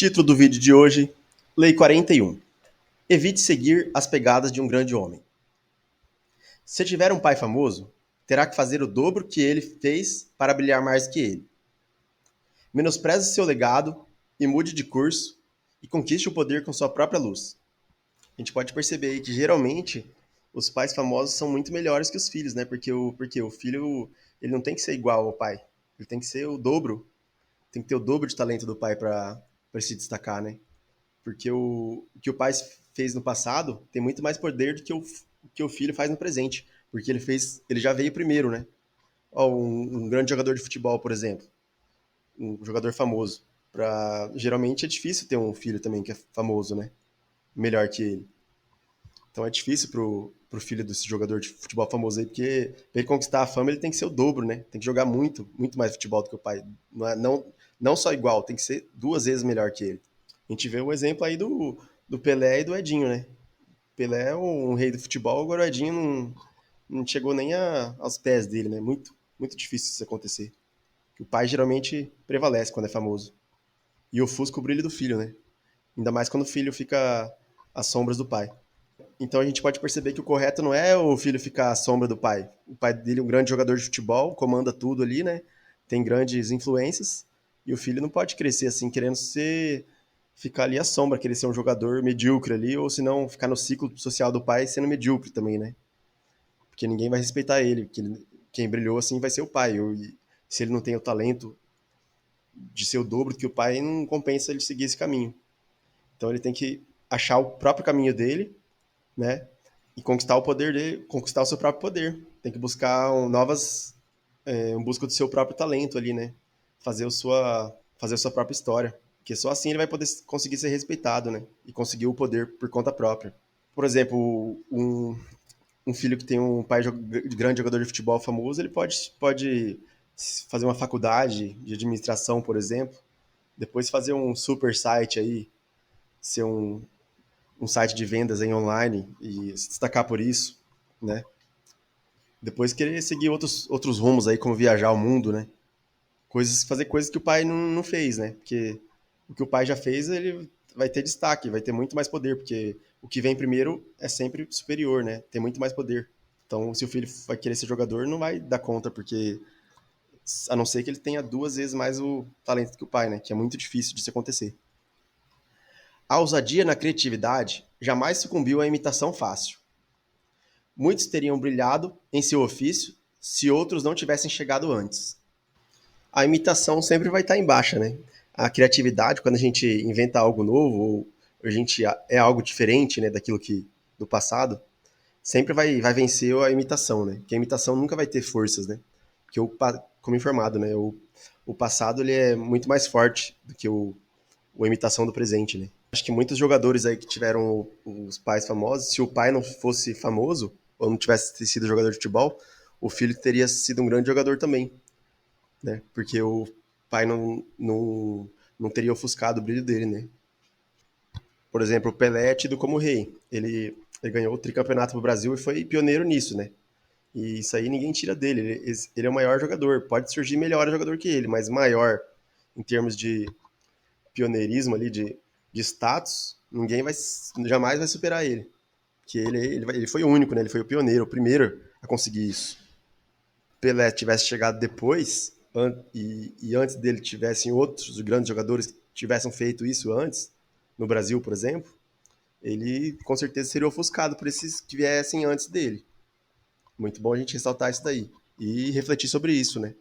Título do vídeo de hoje: Lei 41. Evite seguir as pegadas de um grande homem. Se tiver um pai famoso, terá que fazer o dobro que ele fez para brilhar mais que ele. Menospreze seu legado e mude de curso e conquiste o poder com sua própria luz. A gente pode perceber aí que geralmente os pais famosos são muito melhores que os filhos, né? Porque o filho ele não tem que ser igual ao pai. Ele tem que ser o dobro, tem que ter o dobro de talento do pai para se destacar, né? Porque o que o pai fez no passado tem muito mais poder do que o filho faz no presente. Porque ele já veio primeiro, né? Ó, um grande jogador de futebol, por exemplo, um jogador famoso. Geralmente é difícil ter um filho também que é famoso, né? Melhor que ele. Então é difícil pro filho desse jogador de futebol famoso aí, porque pra ele conquistar a fama ele tem que ser o dobro, né? Tem que jogar muito, muito mais futebol do que o pai. Não só igual, tem que ser 2 vezes melhor que ele. A gente vê o exemplo aí do Pelé e do Edinho, né? Pelé é um rei do futebol, agora o Edinho não chegou nem aos pés dele, né? Muito, muito difícil isso acontecer. O pai geralmente prevalece quando é famoso. E ofusca o brilho do filho, né? Ainda mais quando o filho fica às sombras do pai. Então a gente pode perceber que o correto não é o filho ficar à sombra do pai. O pai dele é um grande jogador de futebol, comanda tudo ali, né? Tem grandes influências. E o filho não pode crescer assim, querendo ficar ali à sombra, querer ser um jogador medíocre ali, ou se não, ficar no ciclo social do pai sendo medíocre também, né? Porque ninguém vai respeitar ele. Quem brilhou assim vai ser o pai. E se ele não tem o talento de ser o dobro que o pai, não compensa ele seguir esse caminho. Então ele tem que achar o próprio caminho dele, né? E conquistar o poder dele, conquistar o seu próprio poder. Tem que buscar em busca do seu próprio talento ali, né? Fazer a sua própria história. Porque só assim ele vai poder conseguir ser respeitado, né? E conseguir o poder por conta própria. Por exemplo, um filho que tem um pai grande jogador de futebol famoso, ele pode fazer uma faculdade de administração, por exemplo, depois fazer um super site aí, ser um site de vendas em online e se destacar por isso, né? Depois querer seguir outros rumos aí, como viajar o mundo, né? Fazer coisas que o pai não fez, né? Porque o que o pai já fez, ele vai ter destaque, vai ter muito mais poder, porque o que vem primeiro é sempre superior, né? Tem muito mais poder. Então, se o filho vai querer ser jogador, não vai dar conta, porque a não ser que ele tenha 2 vezes mais o talento que o pai, né? Que é muito difícil de se acontecer. A ousadia na criatividade jamais sucumbiu à imitação fácil. Muitos teriam brilhado em seu ofício se outros não tivessem chegado antes. A imitação sempre vai estar em baixa, né? A criatividade, quando a gente inventa algo novo, ou a gente é algo diferente, né, daquilo que do passado, sempre vai vencer a imitação, né? Porque a imitação nunca vai ter forças, né? Porque como informado, né, o passado ele é muito mais forte do que a imitação do presente, né? Acho que muitos jogadores aí que tiveram os pais famosos, se o pai não fosse famoso, ou não tivesse sido jogador de futebol, o filho teria sido um grande jogador também, né? Porque o pai não teria ofuscado o brilho dele, né? Por exemplo, o Pelé é tido como rei. Ele ganhou o tricampeonato pro Brasil e foi pioneiro nisso, né? E isso aí ninguém tira dele. Ele é o maior jogador. Pode surgir melhor jogador que ele, mas maior em termos de pioneirismo ali, de status, jamais vai superar ele. Que ele foi o único, né? Ele foi o pioneiro, o primeiro a conseguir isso. Pelé tivesse chegado depois e antes dele tivessem outros grandes jogadores que tivessem feito isso antes, no Brasil, por exemplo, ele com certeza seria ofuscado por esses que viessem antes dele. Muito bom a gente ressaltar isso daí e refletir sobre isso, né?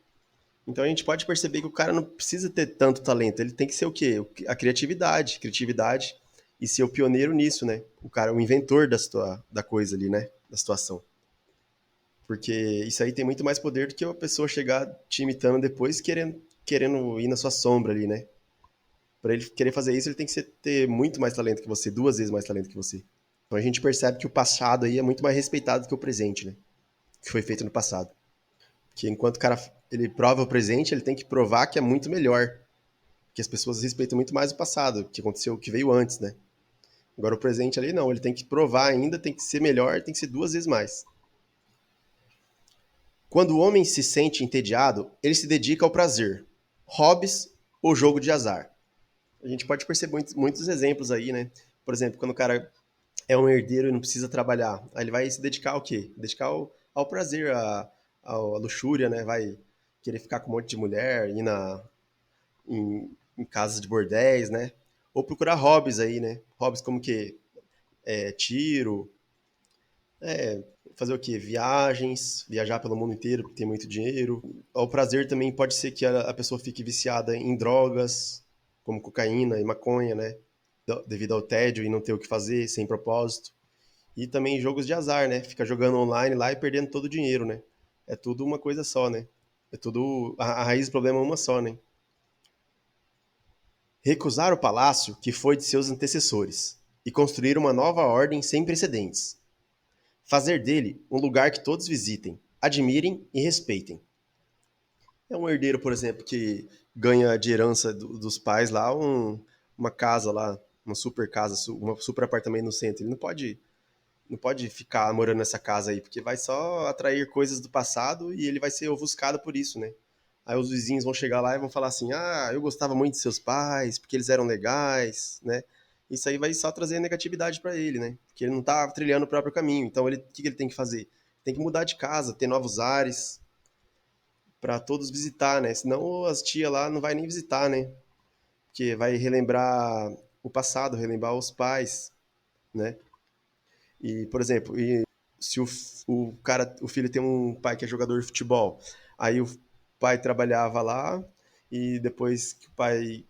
Então a gente pode perceber que o cara não precisa ter tanto talento, ele tem que ser o quê? A criatividade e ser o pioneiro nisso, né? O cara, o inventor da coisa ali, né? Da situação. Porque isso aí tem muito mais poder do que uma pessoa chegar te imitando depois querendo ir na sua sombra ali, né? Para ele querer fazer isso, ele tem que ter muito mais talento que você, 2 vezes mais talento que você. Então a gente percebe que o passado aí é muito mais respeitado do que o presente, né? Que foi feito no passado. Que enquanto o cara ele prova o presente, ele tem que provar que é muito melhor. Que as pessoas respeitam muito mais o passado, o que aconteceu, o que veio antes, né? Agora o presente ali não, ele tem que provar ainda, tem que ser melhor, tem que ser 2 vezes mais. Quando o homem se sente entediado, ele se dedica ao prazer, hobbies ou jogo de azar. A gente pode perceber muitos exemplos aí, né? Por exemplo, quando o cara é um herdeiro e não precisa trabalhar, aí ele vai se dedicar ao quê? Dedicar ao prazer, à luxúria, né? Vai querer ficar com um monte de mulher, ir em casas de bordéis, né? Ou procurar hobbies aí, né? Hobbies como que tiro, fazer o quê? Viagens, viajar pelo mundo inteiro porque tem muito dinheiro. O prazer também pode ser que a pessoa fique viciada em drogas, como cocaína e maconha, né? Devido ao tédio e não ter o que fazer, sem propósito. E também jogos de azar, né? Fica jogando online lá e perdendo todo o dinheiro, né? É tudo uma coisa só, né? É tudo. A raiz do problema é uma só, né? Recusar o palácio que foi de seus antecessores e construir uma nova ordem sem precedentes. Fazer dele um lugar que todos visitem, admirem e respeitem. É um herdeiro, por exemplo, que ganha de herança dos pais lá uma casa lá, uma super casa, um super apartamento no centro. Ele não pode ficar morando nessa casa aí, porque vai só atrair coisas do passado e ele vai ser ofuscado por isso, né? Aí os vizinhos vão chegar lá e vão falar assim: ah, eu gostava muito de seus pais, porque eles eram legais, né? Isso aí vai só trazer negatividade pra ele, né? Porque ele não tá trilhando o próprio caminho. Então, o que ele tem que fazer? Tem que mudar de casa, ter novos ares, pra todos visitar, né? Senão as tias lá não vai nem visitar, né? Porque vai relembrar o passado, relembrar os pais, né? E, por exemplo, se o filho tem um pai que é jogador de futebol, aí o pai trabalhava lá e depois que o pai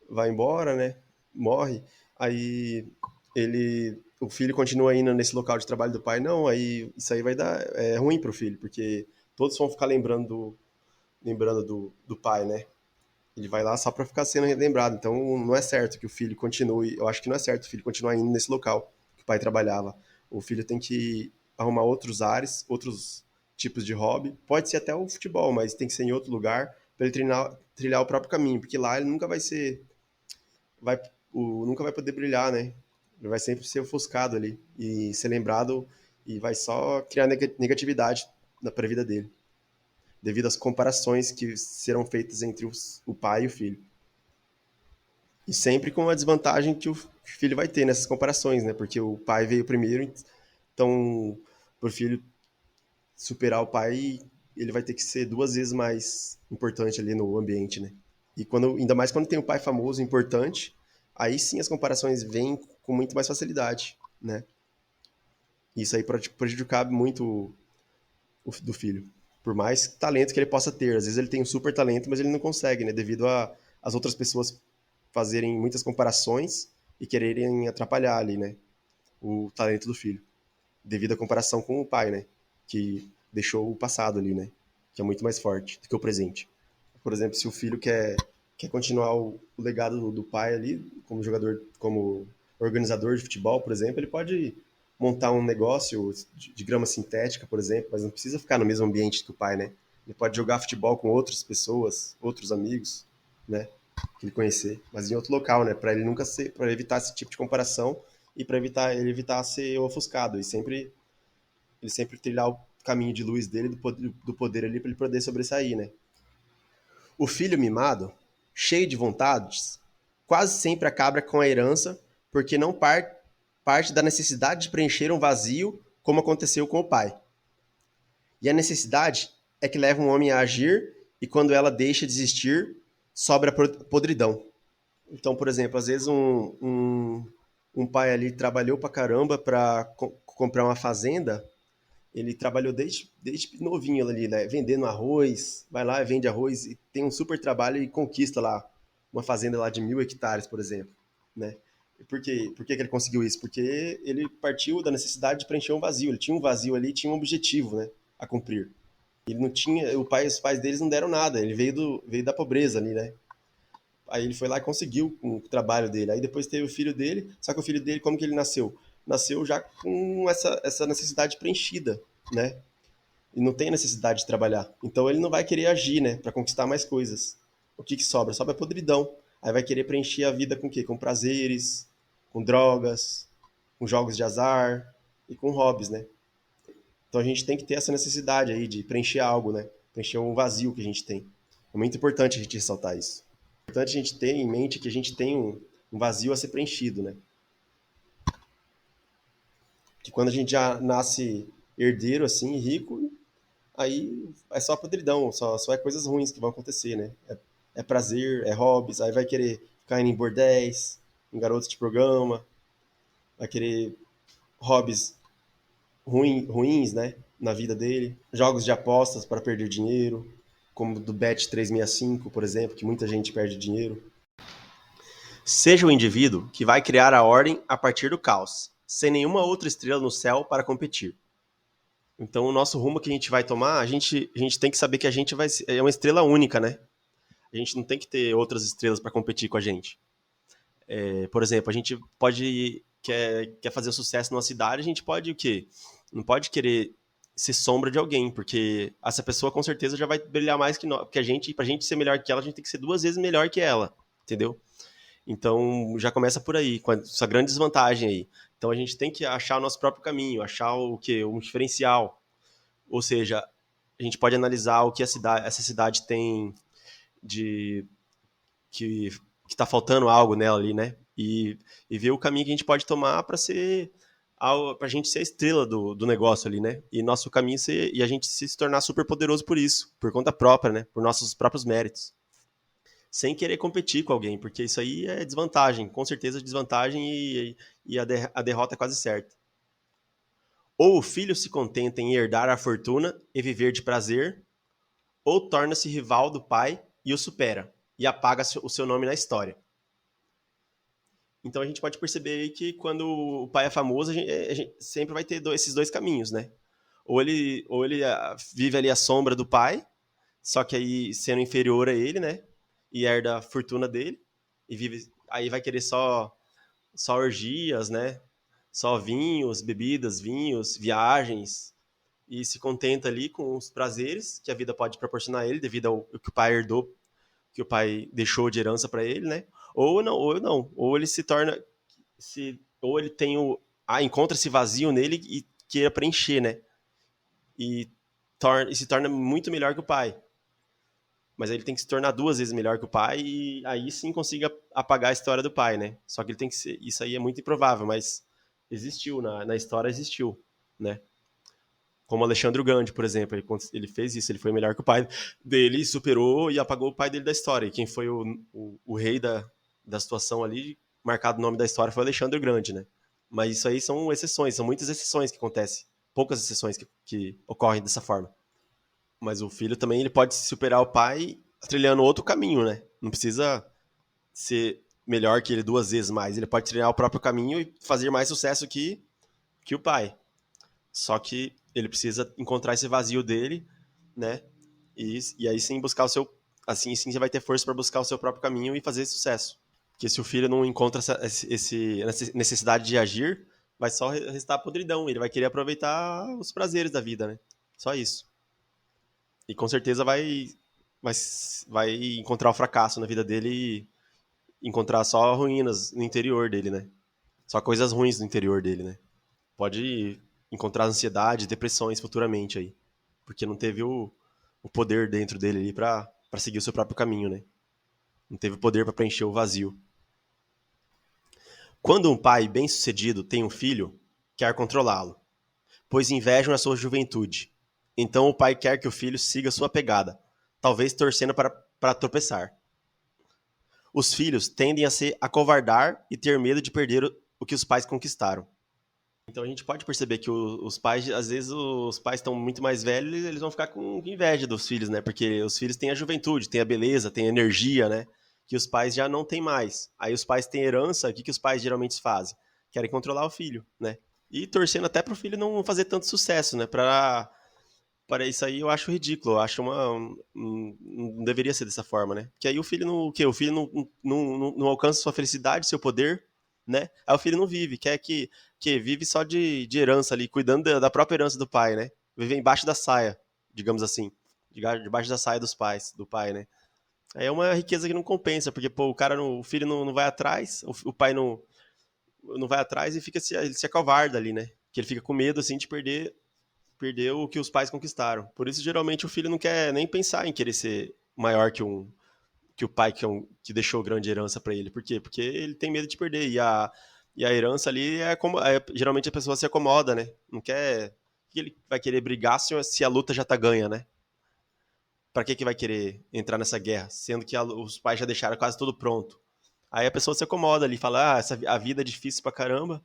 vai embora, né, morre, aí o filho continua indo nesse local de trabalho do pai, não, aí isso aí vai dar ruim pro filho, porque todos vão ficar lembrando do pai, né? Ele vai lá só para ficar sendo lembrado. Então não é certo que o filho continue. Eu acho que não é certo o filho continuar indo nesse local que o pai trabalhava. O filho tem que arrumar outros ares, outros tipos de hobby. Pode ser até o futebol, mas tem que ser em outro lugar para ele trilhar o próprio caminho, porque lá ele nunca vai ser, vai, nunca vai poder brilhar, né? Ele vai sempre ser ofuscado ali e ser lembrado e vai só criar negatividade para a vida dele, devido às comparações que serão feitas entre o pai e o filho. E sempre com a desvantagem que o filho vai ter nessas comparações, né? Porque o pai veio primeiro, então, pro filho superar o pai, ele vai ter que ser duas vezes mais importante ali no ambiente, né? E ainda mais quando tem um pai famoso, importante, aí sim as comparações vêm com muito mais facilidade, né? Isso aí pode prejudicar muito do filho. Por mais talento que ele possa ter. Às vezes ele tem um super talento, mas ele não consegue, né? Devido às outras pessoas fazerem muitas comparações e quererem atrapalhar ali, né? O talento do filho. Devido à comparação com o pai, né? Que deixou o passado ali, né? Que é muito mais forte do que o presente. Por exemplo, se o filho quer continuar o legado do pai ali, como jogador, como organizador de futebol, por exemplo, ele pode montar um negócio de grama sintética, por exemplo, mas não precisa ficar no mesmo ambiente que o pai, né? Ele pode jogar futebol com outras pessoas, outros amigos, né? Que ele conhecer, mas em outro local, né? Para ele nunca ser, para evitar esse tipo de comparação e para evitar ser ofuscado e ele sempre trilhar o caminho de luz dele do poder ali para ele poder sobressair, né? O filho mimado, cheio de vontades, quase sempre acaba com a herança porque não parte da necessidade de preencher um vazio, como aconteceu com o pai. E a necessidade é que leva um homem a agir, e quando ela deixa de existir, sobra podridão. Então, por exemplo, às vezes um pai ali trabalhou pra caramba pra comprar uma fazenda. Ele trabalhou desde novinho ali, né? Vendendo arroz, vai lá, vende arroz e tem um super trabalho e conquista lá uma fazenda lá de 1.000 hectares, por exemplo, né? E por que que ele conseguiu isso? Porque ele partiu da necessidade de preencher um vazio. Ele tinha um vazio ali, tinha um objetivo, né, a cumprir. Ele não tinha, os pais deles não deram nada. Ele veio da pobreza ali, né? Aí ele foi lá e conseguiu com o trabalho dele. Aí depois teve o filho dele, só que o filho dele, como que ele nasceu? Nasceu já com essa necessidade preenchida, né? E não tem necessidade de trabalhar. Então ele não vai querer agir, né, para conquistar mais coisas. O que que sobra? Sobra podridão. Aí vai querer preencher a vida com o quê? Com prazeres, com drogas, com jogos de azar e com hobbies, né? Então a gente tem que ter essa necessidade aí de preencher algo, né? Preencher um vazio que a gente tem. É muito importante a gente ressaltar isso. Importante a gente ter em mente que a gente tem um vazio a ser preenchido, né? Que quando a gente já nasce herdeiro, assim, rico, aí é só podridão, só é coisas ruins que vão acontecer, né? É prazer, é hobbies, aí vai querer ficar indo em bordéis, em garotos de programa, vai querer hobbies ruins, né? Na vida dele. Jogos de apostas para perder dinheiro, como do Bet365, por exemplo, que muita gente perde dinheiro. Seja o indivíduo que vai criar a ordem a partir do caos, sem nenhuma outra estrela no céu para competir. Então, o nosso rumo que a gente vai tomar, a gente tem que saber que a gente é uma estrela única, né? A gente não tem que ter outras estrelas para competir com a gente. Por exemplo, a gente quer fazer sucesso numa cidade, a gente pode o quê? Não pode querer ser sombra de alguém, porque essa pessoa com certeza já vai brilhar mais que a gente, e pra gente ser melhor que ela, a gente tem que ser 2 vezes melhor que ela, entendeu? Então, já começa por aí, com essa grande desvantagem aí. Então, a gente tem que achar o nosso próprio caminho, achar o quê? Um diferencial. Ou seja, a gente pode analisar o que essa cidade tem de que está faltando algo nela ali, né? E ver o caminho que a gente pode tomar para ser para a gente ser a estrela do negócio ali, né? E nosso caminho e a gente se tornar super poderoso por isso, por conta própria, né? Por nossos próprios méritos. Sem querer competir com alguém, porque isso aí é desvantagem, com certeza desvantagem e a derrota é quase certa. Ou o filho se contenta em herdar a fortuna e viver de prazer, ou torna-se rival do pai e o supera, e apaga o seu nome na história. Então a gente pode perceber aí que quando o pai é famoso, a gente sempre vai ter esses dois caminhos, né? Ou ele vive ali à sombra do pai, só que aí sendo inferior a ele, né? E herda a fortuna dele, e vive, aí vai querer só orgias, né? Só vinhos, viagens, e se contenta ali com os prazeres que a vida pode proporcionar a ele, devido ao que o pai herdou, que o pai deixou de herança para ele, né? Ou ele se torna, ou ele tem encontra esse vazio nele e queira preencher, né? E, e se torna muito melhor que o pai. Mas aí ele tem que se tornar 2 vezes melhor que o pai e aí sim consiga apagar a história do pai, né? Só que ele tem que ser, isso aí é muito improvável, mas existiu, na história existiu, né? Como Alexandre o Grande, por exemplo, ele fez isso, ele foi melhor que o pai dele, superou e apagou o pai dele da história. E quem foi o rei da situação ali, marcado o nome da história, foi Alexandre o Grande, né? Mas isso aí são exceções, são muitas exceções que acontecem, poucas exceções que ocorrem dessa forma. Mas o filho também ele pode superar o pai trilhando outro caminho, né? Não precisa ser melhor que ele 2 vezes mais, ele pode trilhar o próprio caminho e fazer mais sucesso que o pai. Só que ele precisa encontrar esse vazio dele, né? E aí sim buscar o seu. Assim sim você vai ter força para buscar o seu próprio caminho e fazer sucesso. Porque se o filho não encontra essa necessidade de agir, vai só restar podridão. Ele vai querer aproveitar os prazeres da vida, né? Só isso. E com certeza vai, vai encontrar o fracasso na vida dele e encontrar só ruínas no interior dele, né? Só coisas ruins no interior dele, né? Pode encontrar ansiedade, depressões futuramente aí. Porque não teve o poder dentro dele ali pra seguir o seu próprio caminho, né? Não teve o poder para preencher o vazio. Quando um pai bem-sucedido tem um filho, quer controlá-lo, pois invejam a sua juventude. Então o pai quer que o filho siga sua pegada, talvez torcendo para tropeçar. Os filhos tendem a se acovardar e ter medo de perder o que os pais conquistaram. Então a gente pode perceber que os pais, às vezes os pais estão muito mais velhos, eles vão ficar com inveja dos filhos, né? Porque os filhos têm a juventude, têm a beleza, têm a energia, né? Que os pais já não têm mais. Aí os pais têm herança, o que os pais geralmente fazem? Querem controlar o filho, né? E torcendo até para o filho não fazer tanto sucesso, né? Para isso aí eu acho ridículo, eu acho não deveria ser dessa forma, né? Que aí o filho não, o quê? O filho não alcança sua felicidade, seu poder, né? Aí o filho não vive, quer que vive só de herança ali, cuidando da própria herança do pai, né? Viver embaixo da saia, digamos assim, debaixo da saia dos pais, do pai, né? Aí é uma riqueza que não compensa, porque pô, o filho não vai atrás, o pai não vai atrás e ele se acovarda ali, né? Que ele fica com medo assim de perder o que os pais conquistaram. Por isso, geralmente, o filho não quer nem pensar em querer ser maior que o pai que deixou grande herança para ele. Por quê? Porque ele tem medo de perder. E a herança ali geralmente a pessoa se acomoda, né? Não quer. Que ele vai querer brigar se a luta já tá ganha, né? Pra que vai querer entrar nessa guerra? Sendo que os pais já deixaram quase tudo pronto. Aí a pessoa se acomoda ali, fala: a vida é difícil pra caramba.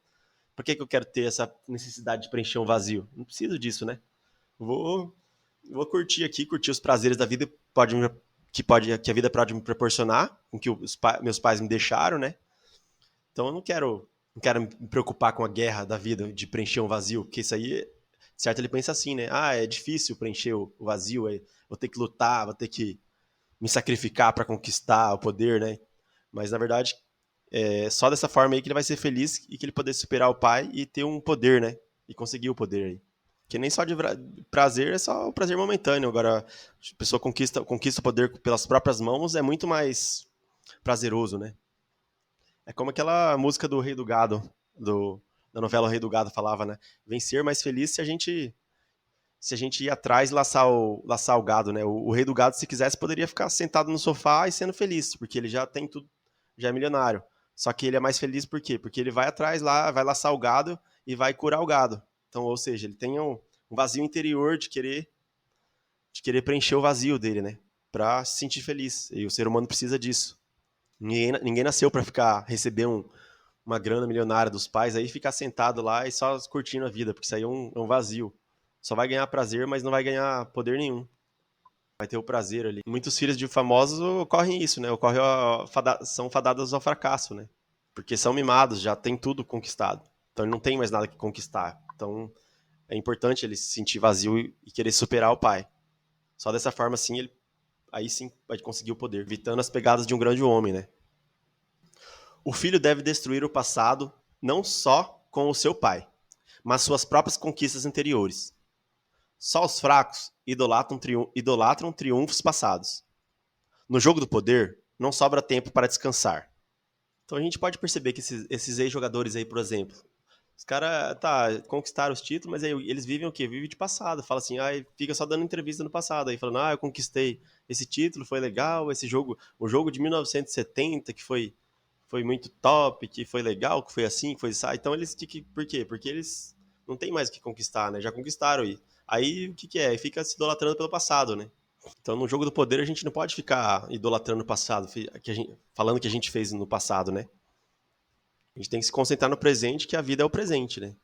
Por que eu quero ter essa necessidade de preencher um vazio? Não preciso disso, né? Vou, vou curtir aqui, curtir os prazeres da vida que a vida pode me proporcionar, com que meus pais me deixaram, né? Então eu não quero me preocupar com a guerra da vida, de preencher um vazio, porque isso aí, certo, ele pensa assim, né? É difícil preencher o vazio, vou ter que lutar, vou ter que me sacrificar para conquistar o poder, né? Mas na verdade, é só dessa forma aí que ele vai ser feliz e que ele poder superar o pai e ter um poder, né? E conseguir o poder aí. Que nem só de prazer, é só o prazer momentâneo. Agora, a pessoa conquista o poder pelas próprias mãos, é muito mais prazeroso, né? É como aquela música do Rei do Gado, da novela O Rei do Gado falava, né? Vencer mais feliz se a gente ir atrás e laçar o gado, né? O Rei do Gado, se quisesse, poderia ficar sentado no sofá e sendo feliz, porque ele já tem tudo, já é milionário. Só que ele é mais feliz por quê? Porque ele vai atrás lá, vai laçar o gado e vai curar o gado. Então, ou seja, ele tem um vazio interior de querer preencher o vazio dele, né? Pra se sentir feliz. E o ser humano precisa disso. Ninguém nasceu para receber uma grana milionária dos pais aí e ficar sentado lá e só curtindo a vida, porque isso aí é um vazio. Só vai ganhar prazer, mas não vai ganhar poder nenhum. Vai ter o prazer ali. Muitos filhos de famosos ocorrem isso, né? São fadados ao fracasso, né? Porque são mimados, já tem tudo conquistado. Então ele não tem mais nada que conquistar. Então é importante ele se sentir vazio e querer superar o pai. Só dessa forma, assim, aí sim vai conseguir o poder, evitando as pegadas de um grande homem, né? O filho deve destruir o passado não só com o seu pai, mas suas próprias conquistas anteriores. Só os fracos idolatram triunfos passados. No jogo do poder, não sobra tempo para descansar. Então a gente pode perceber que esses ex-jogadores aí, por exemplo, os caras, conquistaram os títulos, mas aí eles vivem o quê? Vivem de passado. Fala assim, fica só dando entrevista no passado. Aí falando, eu conquistei esse título, foi legal, esse jogo, o jogo de 1970, que foi muito top, que foi legal, que foi assim, que foi isso. Então eles, por quê? Porque eles não tem mais o que conquistar, né? Já conquistaram aí o que é? Fica se idolatrando pelo passado, né? Então no jogo do poder a gente não pode ficar idolatrando o passado, falando que a gente fez no passado, né? A gente tem que se concentrar no presente, que a vida é o presente, né?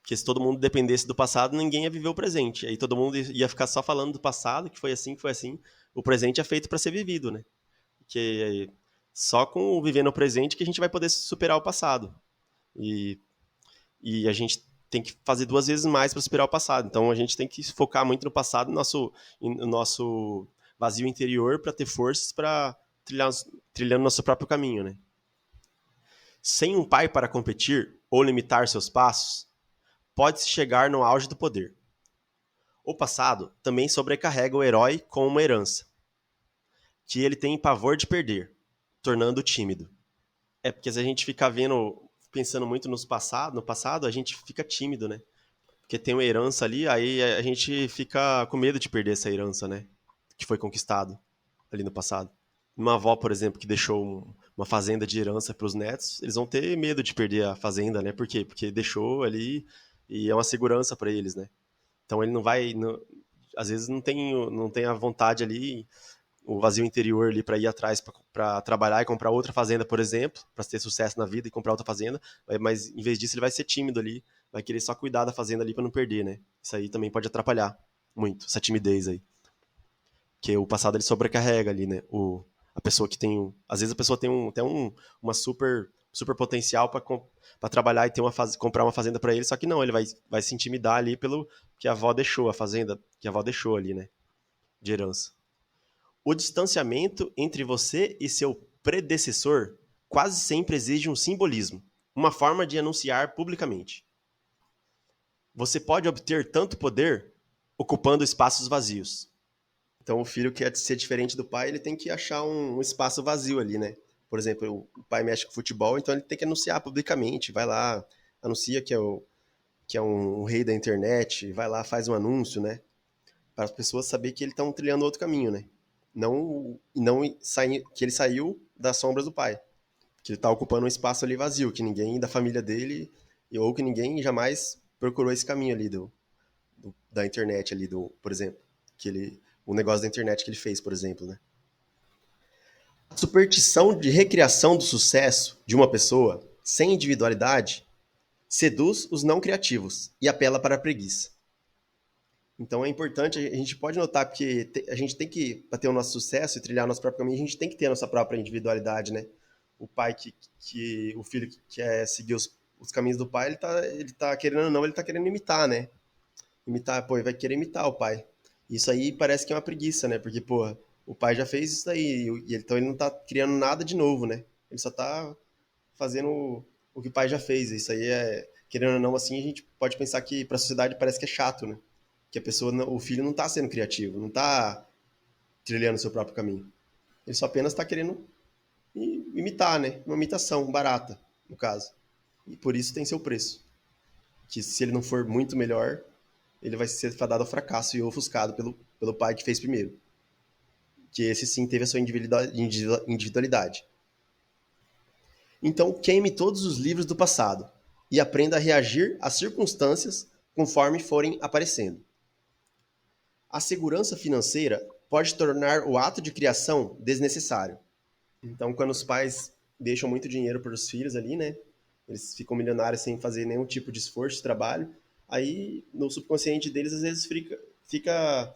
Porque se todo mundo dependesse do passado, ninguém ia viver o presente. Aí todo mundo ia ficar só falando do passado, que foi assim, que foi assim. O presente é feito para ser vivido, né? Porque só com viver no presente que a gente vai poder superar o passado. E, e a gente tem que fazer 2 vezes mais para superar o passado. Então a gente tem que focar muito no passado, no nosso vazio interior, para ter forças para trilhando nosso próprio caminho, né? Sem um pai para competir ou limitar seus passos, pode-se chegar no auge do poder. O passado também sobrecarrega o herói com uma herança, que ele tem pavor de perder, tornando-o tímido. É porque se a gente ficar pensando muito no passado, a gente fica tímido, né? Porque tem uma herança ali, aí a gente fica com medo de perder essa herança, né? Que foi conquistado ali no passado. Uma avó, por exemplo, que deixou uma fazenda de herança para os netos, eles vão ter medo de perder a fazenda, né? Por quê? Porque deixou ali e é uma segurança para eles, né? Então ele não vai, às vezes não tem a vontade ali, o vazio interior ali para ir atrás para trabalhar e comprar outra fazenda, por exemplo, para ter sucesso na vida e comprar outra fazenda, mas em vez disso ele vai ser tímido ali, vai querer só cuidar da fazenda ali para não perder, né? Isso aí também pode atrapalhar muito, essa timidez aí. Porque o passado ele sobrecarrega ali, né? A pessoa que tem. Às vezes a pessoa tem até uma super potencial para trabalhar e comprar uma fazenda para ele, só que não, ele vai se intimidar ali pelo que a avó deixou, a fazenda que a avó deixou ali, né? De herança. O distanciamento entre você e seu predecessor quase sempre exige um simbolismo, uma forma de anunciar publicamente. Você pode obter tanto poder ocupando espaços vazios. Então, o filho que quer ser diferente do pai, ele tem que achar um espaço vazio ali, né? Por exemplo, o pai mexe com futebol, então ele tem que anunciar publicamente. Vai lá, anuncia que é um rei da internet, vai lá, faz um anúncio, né? Para as pessoas saberem que ele está trilhando outro caminho, né? que ele saiu das sombras do pai. Que ele tá ocupando um espaço ali vazio, que ninguém da família dele, ou que ninguém jamais procurou esse caminho ali da internet ali, por exemplo. O negócio da internet que ele fez, por exemplo, né? A superstição de recriação do sucesso de uma pessoa, sem individualidade, seduz os não criativos e apela para a preguiça. Então é importante, a gente pode notar, porque a gente tem que, para ter o nosso sucesso e trilhar o nosso próprio caminho, a gente tem que ter a nossa própria individualidade, né? O pai o filho que quer seguir os caminhos do pai, ele tá querendo ou não, ele tá querendo imitar, né? Imitar, pô, ele vai querer imitar o pai. Isso aí parece que é uma preguiça, né? Porque, pô, o pai já fez isso daí, então ele não tá criando nada de novo, né? Ele só tá fazendo o que o pai já fez. Isso aí querendo ou não, assim, a gente pode pensar que para a sociedade parece que é chato, né? Que a pessoa, o filho não tá sendo criativo, não tá trilhando o seu próprio caminho. Ele só apenas tá querendo imitar, né? Uma imitação barata, no caso. E por isso tem seu preço. Que se ele não for muito melhor, ele vai ser fadado ao fracasso e ofuscado pelo pai que fez primeiro. Que esse sim teve a sua individualidade. Então, queime todos os livros do passado e aprenda a reagir às circunstâncias conforme forem aparecendo. A segurança financeira pode tornar o ato de criação desnecessário. Então, quando os pais deixam muito dinheiro para os filhos ali, né? Eles ficam milionários sem fazer nenhum tipo de esforço, de trabalho. Aí, no subconsciente deles, às vezes fica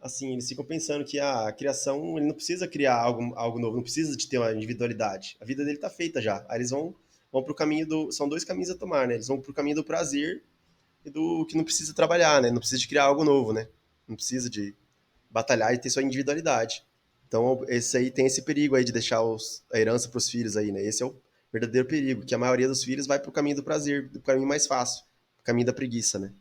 assim, eles ficam pensando que a criação, ele não precisa criar algo novo, não precisa de ter uma individualidade. A vida dele tá feita já. Aí eles vão pro caminho são dois caminhos a tomar, né? Eles vão pro caminho do prazer e do que não precisa trabalhar, né? Não precisa de criar algo novo, né? Não precisa de batalhar e ter sua individualidade. Então, esse aí tem esse perigo aí de deixar a herança para os filhos aí, né? Esse é o verdadeiro perigo, que a maioria dos filhos vai pro caminho do prazer, do caminho mais fácil, o caminho da preguiça, né?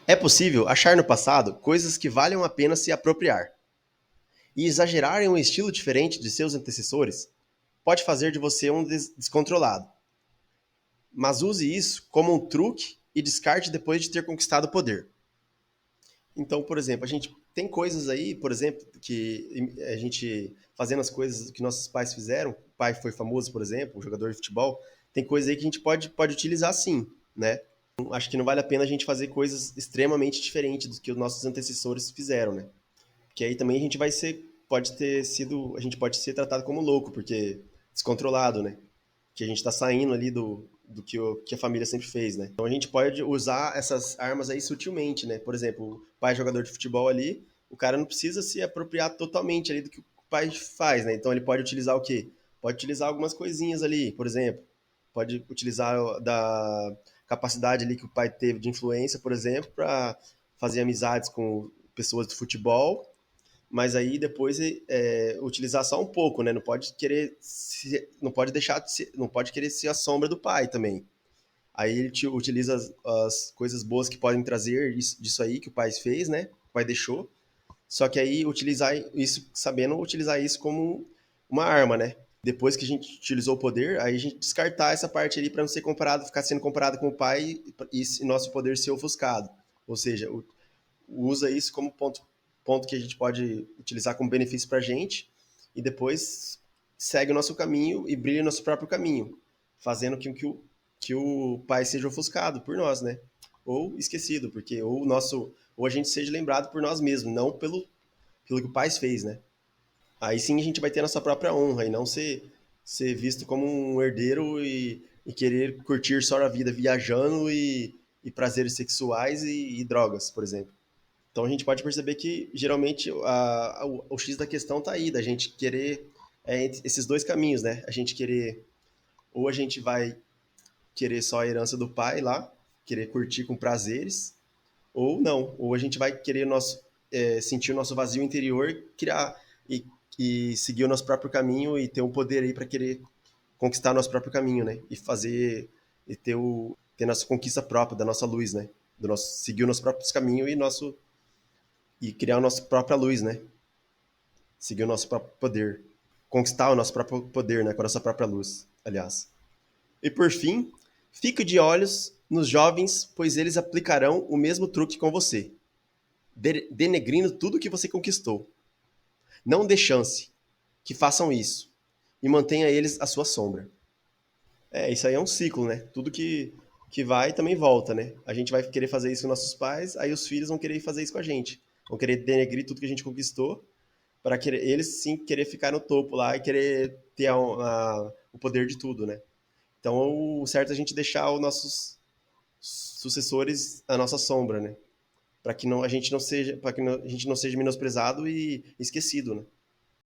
É possível achar no passado coisas que valham a pena se apropriar. E exagerar em um estilo diferente de seus antecessores pode fazer de você um descontrolado. Mas use isso como um truque e descarte depois de ter conquistado o poder. Então, por exemplo, a gente tem coisas aí, por exemplo, que a gente fazendo as coisas que nossos pais fizeram, o pai foi famoso, por exemplo, um jogador de futebol, tem coisas aí que a gente pode utilizar sim, né? Acho que não vale a pena a gente fazer coisas extremamente diferentes do que os nossos antecessores fizeram, né? Que aí também a gente a gente pode ser tratado como louco, porque descontrolado, né? Que a gente tá saindo ali do que a família sempre fez, né? Então a gente pode usar essas armas aí sutilmente, né? Por exemplo, o pai jogador de futebol ali, o cara não precisa se apropriar totalmente ali do que o pai faz, né? Então ele pode utilizar o quê? Pode utilizar algumas coisinhas ali, por exemplo, pode utilizar da capacidade ali que o pai teve de influência, por exemplo, para fazer amizades com pessoas do futebol, mas aí depois utilizar só um pouco, né? Não pode querer não pode deixar não pode querer ser a sombra do pai também. Aí ele utiliza as coisas boas que podem trazer disso aí que o pai fez, né? O pai deixou. Só que aí utilizar isso, sabendo utilizar isso como uma arma, né? Depois que a gente utilizou o poder, aí a gente descartar essa parte ali para não ser comparado, ficar sendo comparado com o pai e nosso poder ser ofuscado. Ou seja, usa isso como ponto que a gente pode utilizar como benefício para a gente e depois segue o nosso caminho e brilha o nosso próprio caminho, fazendo que o pai seja ofuscado por nós, né? Ou esquecido, porque ou a gente seja lembrado por nós mesmos, não pelo que o pai fez, né? Aí sim a gente vai ter a nossa própria honra e não ser visto como um herdeiro e querer curtir só a vida viajando e prazeres sexuais e drogas, por exemplo. Então a gente pode perceber que geralmente o X da questão tá aí, da gente querer entre esses dois caminhos, né? A gente querer, ou a gente vai querer só a herança do pai lá, querer curtir com prazeres, ou não, ou a gente vai querer sentir o nosso vazio interior, criar e seguir o nosso próprio caminho e ter um poder aí para querer conquistar o nosso próprio caminho, né? E fazer e ter nossa conquista própria da nossa luz, né? Seguir o nosso próprio caminho e criar a nossa própria luz, né? Seguir o nosso próprio poder. Conquistar o nosso próprio poder, né? Com a nossa própria luz, aliás. E por fim, fique de olhos nos jovens, pois eles aplicarão o mesmo truque com você. denegrindo tudo que você conquistou. Não dê chance que façam isso e mantenha eles à sua sombra. Isso aí é um ciclo, né? Tudo que vai também volta, né? A gente vai querer fazer isso com nossos pais, aí os filhos vão querer fazer isso com a gente. Vão querer denegrir tudo que a gente conquistou, para eles sim querer ficar no topo lá e querer ter o poder de tudo, né? Então, o certo é a gente deixar os nossos sucessores à nossa sombra, né? Para que a gente não seja menosprezado e esquecido, né?